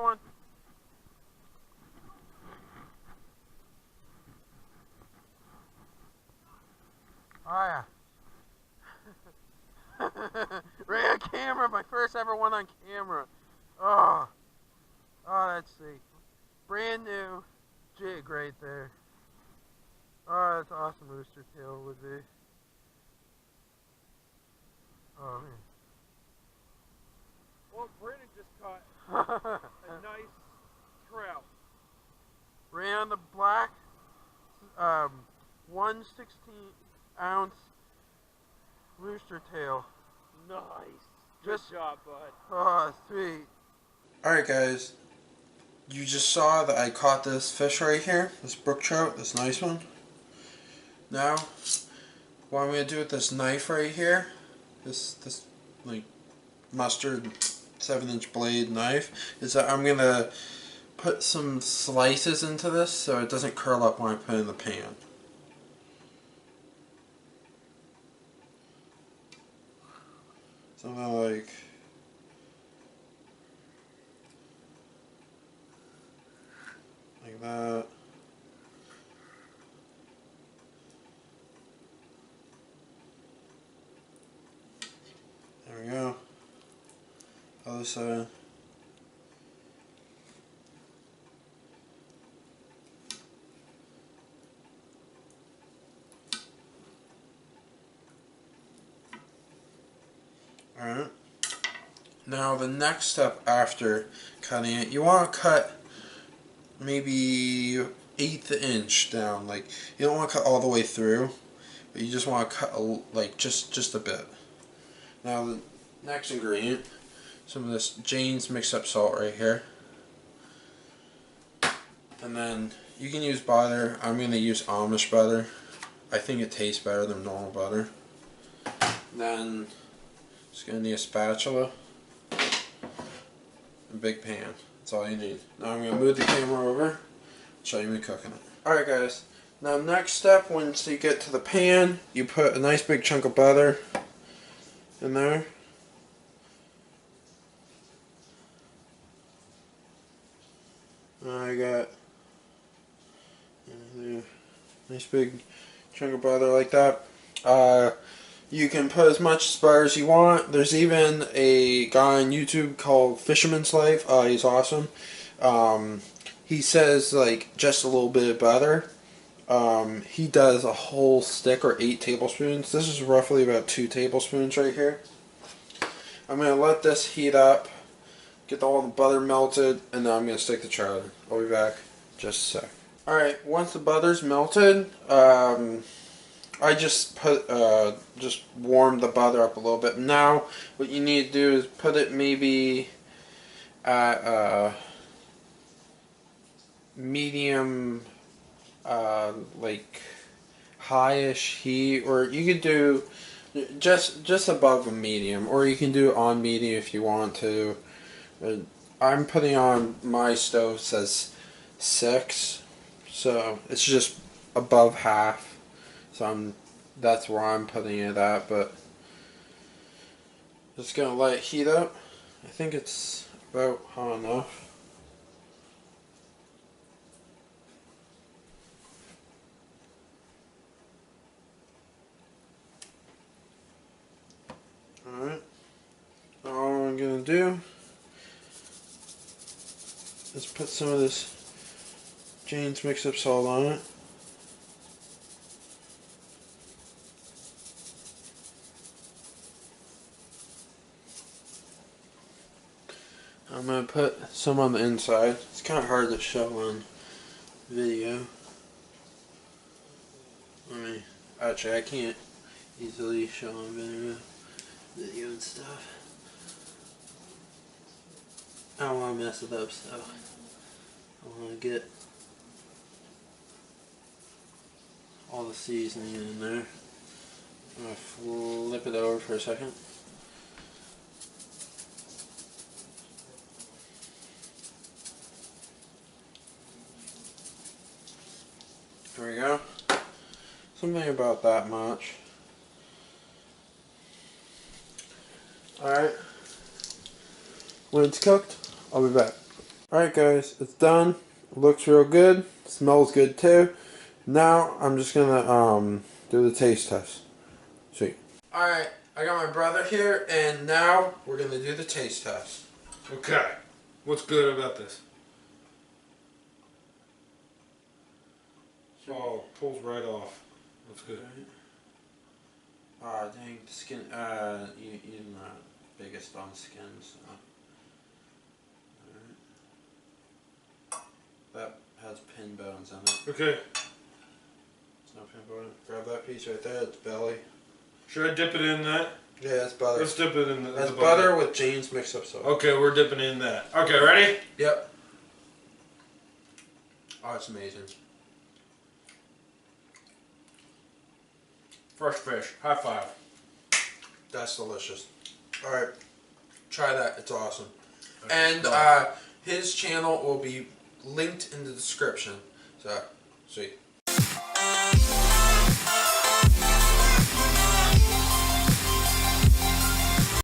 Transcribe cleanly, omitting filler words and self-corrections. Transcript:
got one. Oh yeah. Right on camera, my first ever one on camera. Oh, let's see. Brand new jig right there. Oh, that's awesome. Rooster tail would be. Oh man. Well, Brandon just caught a nice trout. Right on the black. 1/16-ounce rooster tail. Nice. Good job, bud. Oh, sweet. Alright guys, you just saw that I caught this fish right here, this brook trout, this nice one. Now, what I'm going to do with this knife right here, this like mustard 7-inch blade knife, is that I'm going to put some slices into this so it doesn't curl up when I put it in the pan. Something like that. There we go. Other side. Alright. Now the next step after cutting it, you want to cut maybe 1/8 inch down. Like, you don't want to cut all the way through, but you just want to cut like just a bit. Now the next ingredient, some of this Jane's mixed up salt right here, and then you can use butter. I'm going to use Amish butter. I think it tastes better than normal butter. Then just going to need a spatula, a big pan. That's all you need. Now I'm going to move the camera over, show you me cooking it. Alright guys, now next step, once you get to the pan, you put a nice big chunk of butter in there. I got a nice big chunk of butter like that. You can put as much butter as you want. There's even a guy on YouTube called Fisherman's Life. He's awesome. He says like just a little bit of butter. He does a whole stick or 8 tablespoons. This is roughly about 2 tablespoons right here. I'm going to let this heat up, get all the butter melted, and then I'm going to stick the trout in. I'll be back in just a sec. Alright, once the butter's melted, I just warmed the butter up a little bit. Now, what you need to do is put it maybe at medium, like high-ish heat, or you could do just above a medium, or you can do on medium if you want to. I'm putting on my stove says 6, so it's just above half. So that's where I'm putting it at, but just gonna let it heat up. I think it's about hot enough. Alright, all I'm gonna do is put some of this Jane's mixed up salt on it. I'm going to put some on the inside. It's kind of hard to show on video. Actually, I can't easily show on video and stuff. I don't want to mess it up, so I want to get all the seasoning in there. I'm going to flip it over for a second. There we go. Something about that much. Alright. When it's cooked, I'll be back. Alright guys, it's done. Looks real good. Smells good too. Now I'm just gonna do the taste test. See. Alright, I got my brother here and now we're gonna do the taste test. Okay. What's good about this? Oh, pulls right off. That's good. Dang, the skin, you're not biggest on skin, so. Alright. That has pin bones in it. Okay. It's no pin bone. Grab that piece right there, it's belly. Should I dip it in that? Yeah, it's butter. Let's dip it in the That's butter with Jane's mixed up sauce. Okay, we're dipping in that. Okay, ready? Yep. Oh, it's amazing. Fresh fish. High five. That's delicious. Alright, try that. It's awesome. Okay, And done. his channel will be linked in the description. So, sweet.